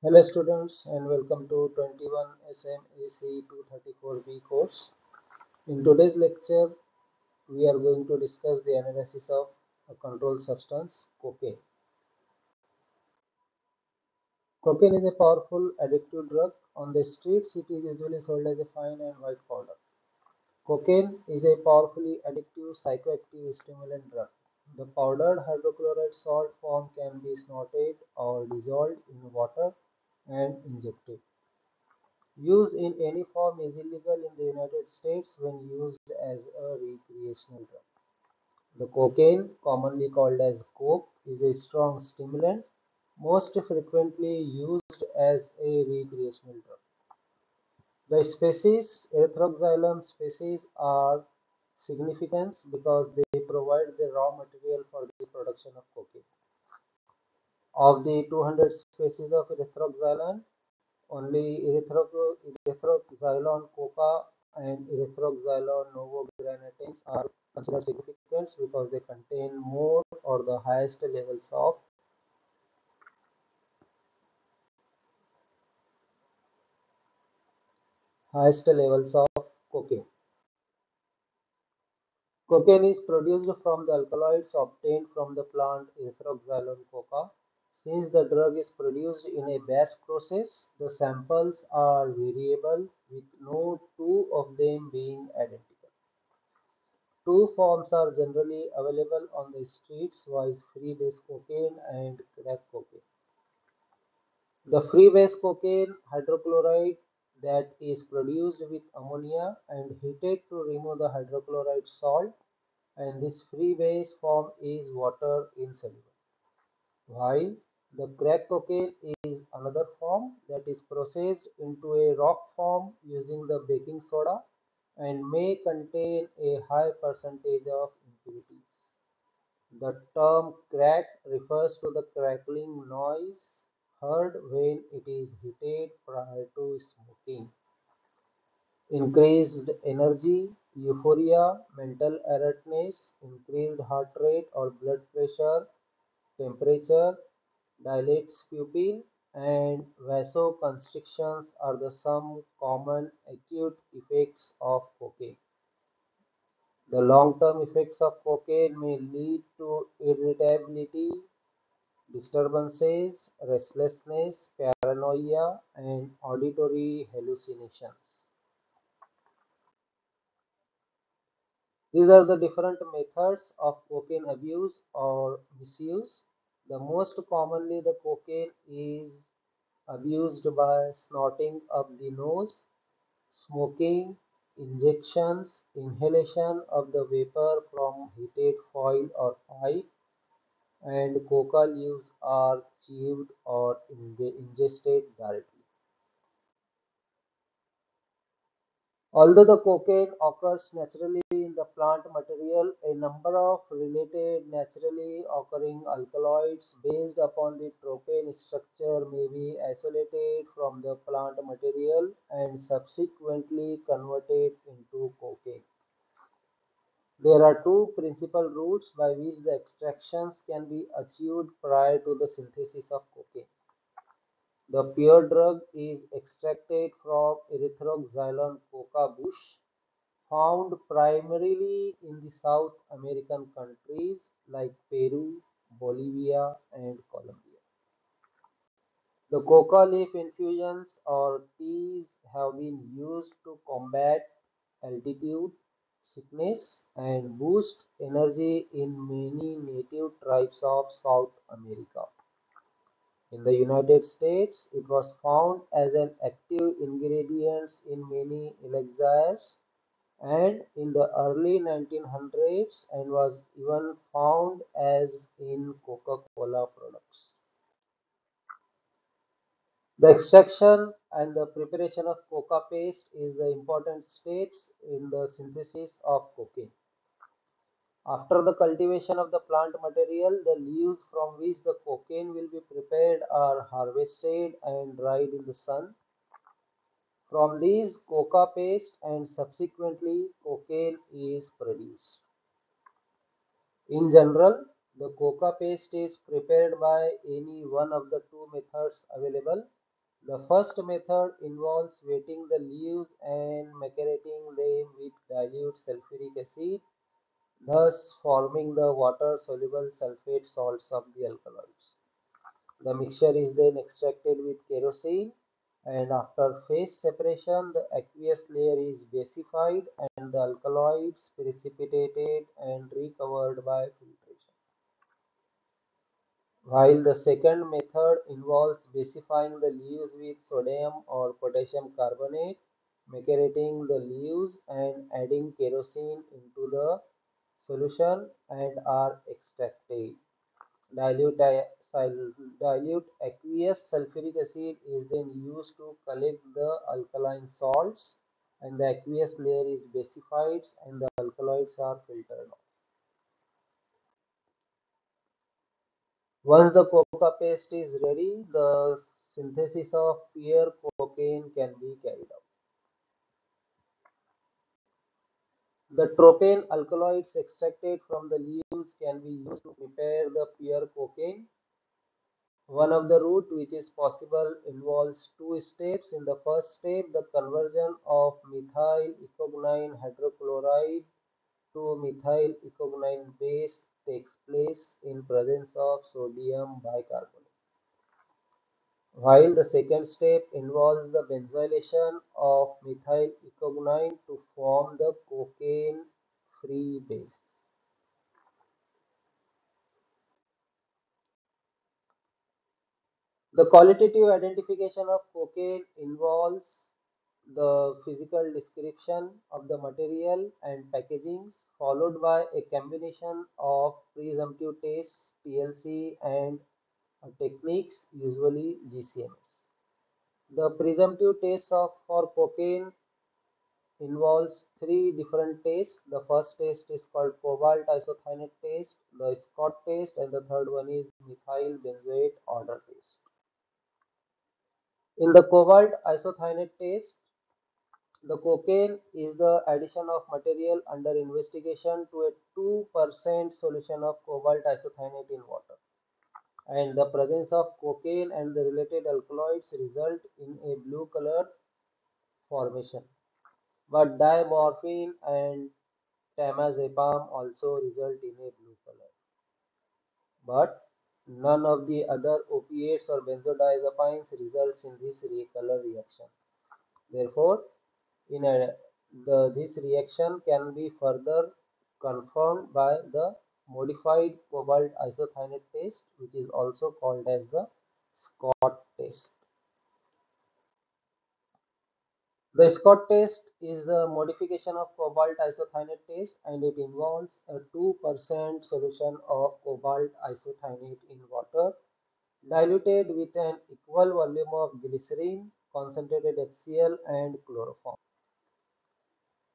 Hello students and welcome to 21 SMAC 234B course. In today's lecture, we are going to discuss the analysis of a controlled substance, cocaine. Cocaine is a powerful addictive drug. On the streets, it is usually sold as a fine and white powder. Cocaine is a powerfully addictive psychoactive stimulant drug. The powdered hydrochloride salt form can be snorted or dissolved in water and injected. Use in any form is illegal in the United States when used as a recreational drug. The cocaine, commonly called as coke, is a strong stimulant, most frequently used as a recreational drug. The species, Erythroxylum species, are significant because they provide the raw material for the production of cocaine. Of the 200 species of Erythroxylum, only Erythroxylon coca and Erythroxylon novogranatans are considered significant because they contain more or the highest levels of cocaine. Cocaine is produced from the alkaloids obtained from the plant Erythroxylon coca. Since the drug is produced in a batch process, the samples are variable with no two of them being identical. Two forms are generally available on the streets, viz. Freebase cocaine and crack cocaine. The freebase cocaine hydrochloride that is produced with ammonia and heated to remove the hydrochloride salt, and this freebase form is water insoluble. While the crack cocaine is another form that is processed into a rock form using the baking soda and may contain a high percentage of impurities. The term crack refers to the crackling noise heard when it is heated prior to smoking. Increased energy, euphoria, mental alertness, increased heart rate or blood pressure, temperature, dilates pupil, and vasoconstrictions are the some common acute effects of cocaine. The long-term effects of cocaine may lead to irritability, disturbances, restlessness, paranoia, and auditory hallucinations. These are the different methods of cocaine abuse or misuse. The most commonly, the cocaine is abused by snorting up the nose, smoking, injections, inhalation of the vapor from heated foil or pipe, and coca leaves are chewed or ingested directly. Although the cocaine occurs naturally in the plant material, a number of related naturally occurring alkaloids based upon the tropane structure may be isolated from the plant material and subsequently converted into cocaine. There are two principal routes by which the extractions can be achieved prior to the synthesis of cocaine. The pure drug is extracted from Erythroxylon coca bush, found primarily in the South American countries like Peru, Bolivia, and Colombia. The coca leaf infusions or teas have been used to combat altitude sickness and boost energy in many native tribes of South America. In the United States, it was found as an active ingredient in many elixirs and in the early 1900s and was even found as in Coca-Cola products. The extraction and the preparation of coca paste is the important steps in the synthesis of cocaine. After the cultivation of the plant material, the leaves from which the cocaine will be prepared are harvested and dried in the sun. From these coca paste and subsequently cocaine is produced. In general, the coca paste is prepared by any one of the two methods available. The first method involves wetting the leaves and macerating them with dilute sulfuric acid, thus forming the water-soluble sulfate salts of the alkaloids. The mixture is then extracted with kerosene, and after phase separation, the aqueous layer is basified and the alkaloids precipitated and recovered by filtration. While the second method involves basifying the leaves with sodium or potassium carbonate, macerating the leaves and adding kerosene into the solution and are extracted. Dilute, dilute aqueous sulfuric acid is then used to collect the alkaline salts, and the aqueous layer is basified and the alkaloids are filtered off. Once the coca paste is ready, the synthesis of pure cocaine can be carried out. The tropane alkaloids extracted from the leaves can be used to prepare the pure cocaine. One of the route which is possible involves two steps. In the first step, the conversion of methyl ecogonyl hydrochloride to methyl ecogonyl base takes place in presence of sodium bicarbonate. While the second step involves the benzylation of methyl ecogonyl to form the cocaine-free base. The qualitative identification of cocaine involves the physical description of the material and packagings, followed by a combination of presumptive tests, TLC, and techniques, usually GCMS. The presumptive tests for cocaine involves three different tests. The first test is called cobalt isothianate test, the Scott test, and the third one is methyl benzoate order test. In the cobalt isothianate test, the cocaine is the addition of material under investigation to a 2% solution of cobalt isothianate in water. And the presence of cocaine and the related alkaloids result in a blue color formation. But dimorphine and temazepam also result in a blue color. But none of the other opiates or benzodiazepines results in this color reaction. Therefore, this reaction can be further confirmed by the modified cobalt isothianate test, which is also called as the Scott test. The Scott test is the modification of cobalt isothianate test, and it involves a 2% solution of cobalt isothianate in water diluted with an equal volume of glycerin, concentrated HCl, and chloroform.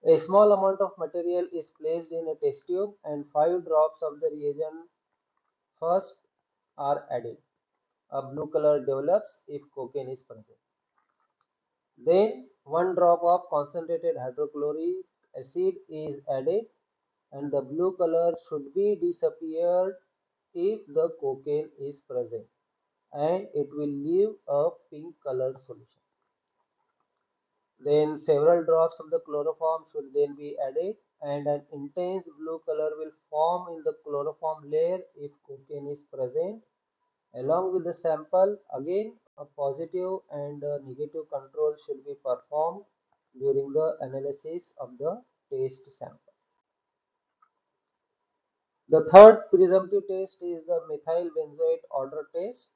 A small amount of material is placed in a test tube and 5 drops of the reagent first are added. A blue color develops if cocaine is present. Then 1 drop of concentrated hydrochloric acid is added and the blue color should be disappeared if the cocaine is present and it will leave a pink colored solution. Then several drops of the chloroform should then be added and an intense blue color will form in the chloroform layer if cocaine is present. Along with the sample, again a positive and a negative control should be performed during the analysis of the test sample. The third presumptive test is the methyl benzoate order test,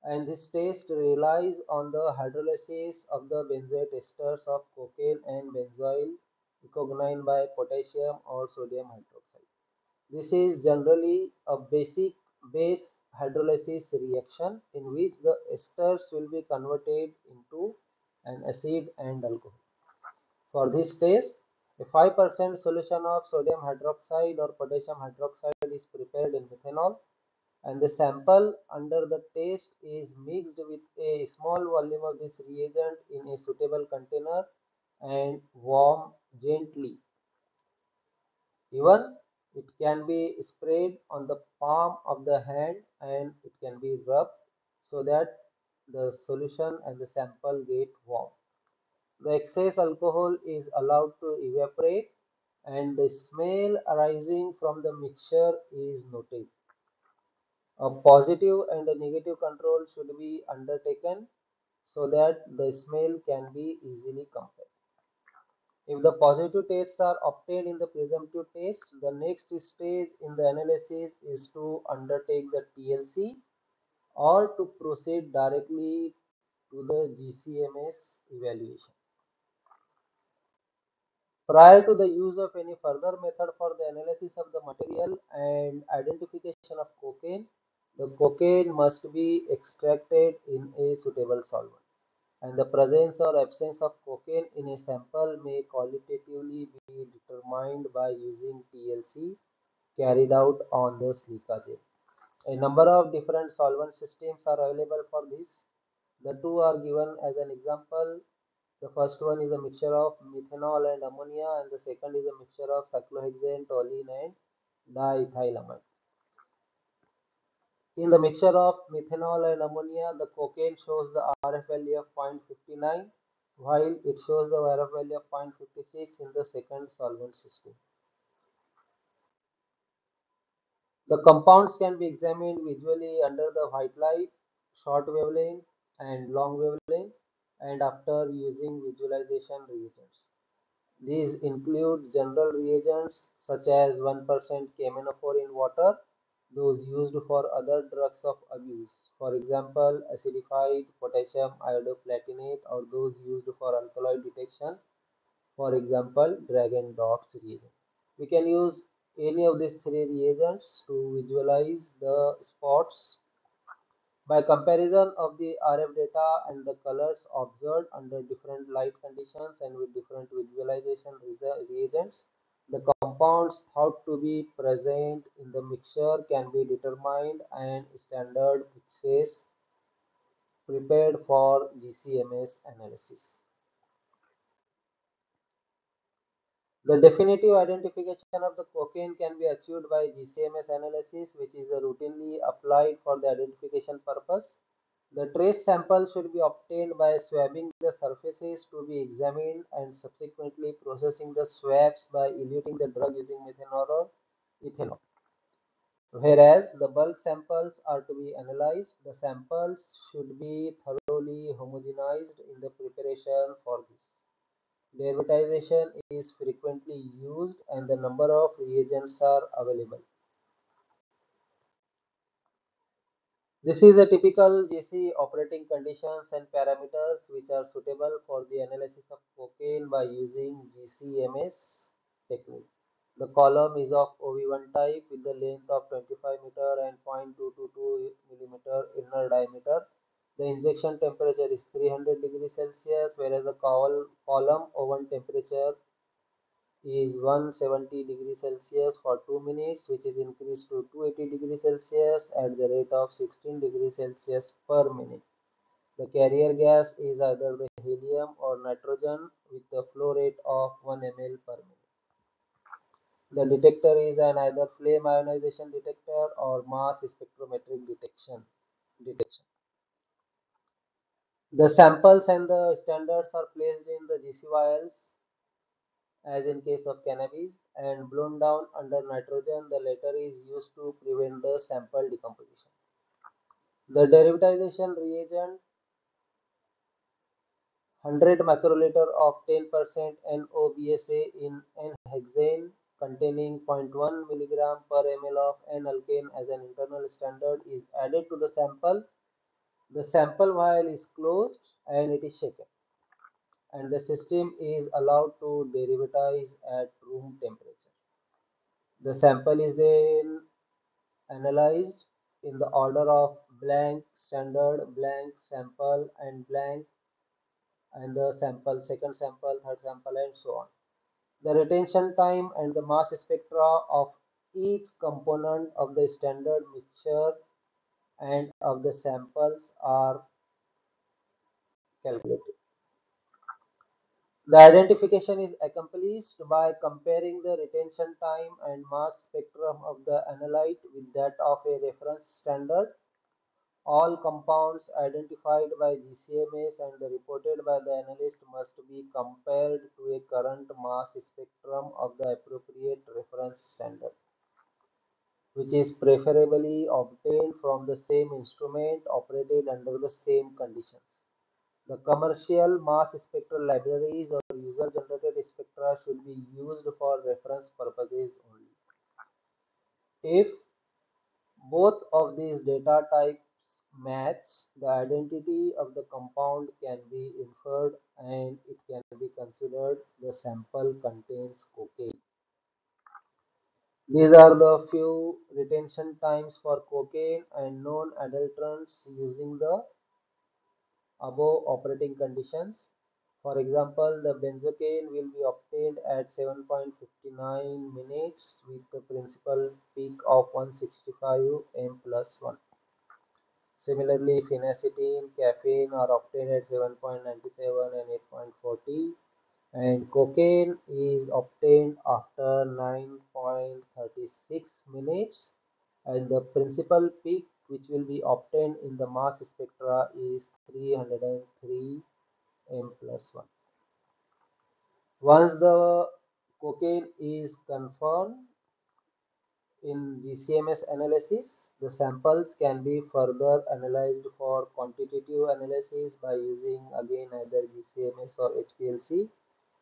and this test relies on the hydrolysis of the benzoate esters of cocaine and benzoyl ecogonyl by potassium or sodium hydroxide. This is generally a basic base hydrolysis reaction in which the esters will be converted into an acid and alcohol. For this test, a 5% solution of sodium hydroxide or potassium hydroxide is prepared in methanol and the sample under the test is mixed with a small volume of this reagent in a suitable container and warmed gently. Even it can be sprayed on the palm of the hand and it can be rubbed so that the solution and the sample get warm. The excess alcohol is allowed to evaporate and the smell arising from the mixture is noted. A positive and a negative control should be undertaken so that the smell can be easily compared. If the positive tests are obtained in the presumptive test, the next stage in the analysis is to undertake the TLC or to proceed directly to the GCMS evaluation. Prior to the use of any further method for the analysis of the material and identification of cocaine, the cocaine must be extracted in a suitable solvent, and the presence or absence of cocaine in a sample may qualitatively be determined by using TLC carried out on the silica gel. A number of different solvent systems are available for this. The two are given as an example. The first one is a mixture of methanol and ammonia, and the second is a mixture of cyclohexane, toluene, and diethylamide. In the mixture of methanol and ammonia, the cocaine shows the RF value of 0.59, while it shows the RF value of 0.56 in the second solvent system. The compounds can be examined visually under the white light, short wavelength, and long wavelength, and after using visualization reagents. These include general reagents such as 1% KMnO4 in water, those used for other drugs of abuse, for example, acidified potassium iodoplatinate, or those used for alkaloid detection, for example, drag and dots reagent. We can use any of these three reagents to visualize the spots. By comparison of the RF data and the colors observed under different light conditions and with different visualization reagents, the compounds thought to be present in the mixture can be determined and standard mixes prepared for GCMS analysis. The definitive identification of the cocaine can be achieved by GCMS analysis, which is routinely applied for the identification purpose. The trace sample should be obtained by swabbing the surfaces to be examined and subsequently processing the swabs by eluting the drug using methanol or ethanol. Whereas the bulk samples are to be analyzed, the samples should be thoroughly homogenized in the preparation for this. Derivatization is frequently used and the number of reagents are available. This is a typical GC operating conditions and parameters which are suitable for the analysis of cocaine by using GCMS technique. The column is of OV1 type with the length of 25 meter and 0.222 millimeter inner diameter. The injection temperature is 300 degrees Celsius, whereas the column oven temperature is 170 degrees Celsius for 2 minutes, which is increased to 280 degrees Celsius at the rate of 16 degrees Celsius per minute. The carrier gas is either the helium or nitrogen with a flow rate of 1 ml per minute. The detector is an either flame ionization detector or mass spectrometric detection. The samples and the standards are placed in the GC vials as in case of cannabis, and blown down under nitrogen. The latter is used to prevent the sample decomposition. The derivatization reagent 100 microliter of 10% NOBSA in N-hexane containing 0.1 milligram per ml of N-alkane as an internal standard is added to the sample. The sample vial is closed and it is shaken, and the system is allowed to derivatize at room temperature. The sample is then analyzed in the order of blank, standard, blank, sample, and blank, and the sample, second sample, third sample, and so on. The retention time and the mass spectra of each component of the standard mixture and of the samples are calculated. The identification is accomplished by comparing the retention time and mass spectrum of the analyte with that of a reference standard. All compounds identified by GCMS and reported by the analyst must be compared to a current mass spectrum of the appropriate reference standard, which is preferably obtained from the same instrument operated under the same conditions. The commercial mass spectral libraries or user-generated spectra should be used for reference purposes only. If both of these data types match, the identity of the compound can be inferred and it can be considered the sample contains cocaine. These are the few retention times for cocaine and known adulterants using the above operating conditions. For example, the benzocaine will be obtained at 7.59 minutes with the principal peak of 165 m plus 1. Similarly, phenacetin, caffeine are obtained at 7.97 and 8.40, and cocaine is obtained after 9.36 minutes, and the principal peak which will be obtained in the mass spectra is 303 m plus 1. Once the cocaine is confirmed in GCMS analysis, the samples can be further analyzed for quantitative analysis by using again either GCMS or HPLC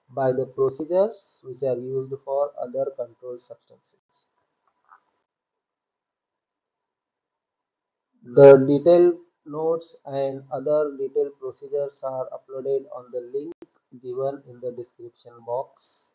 by the procedures which are used for other controlled substances. The detailed notes and other detailed procedures are uploaded on the link given in the description box.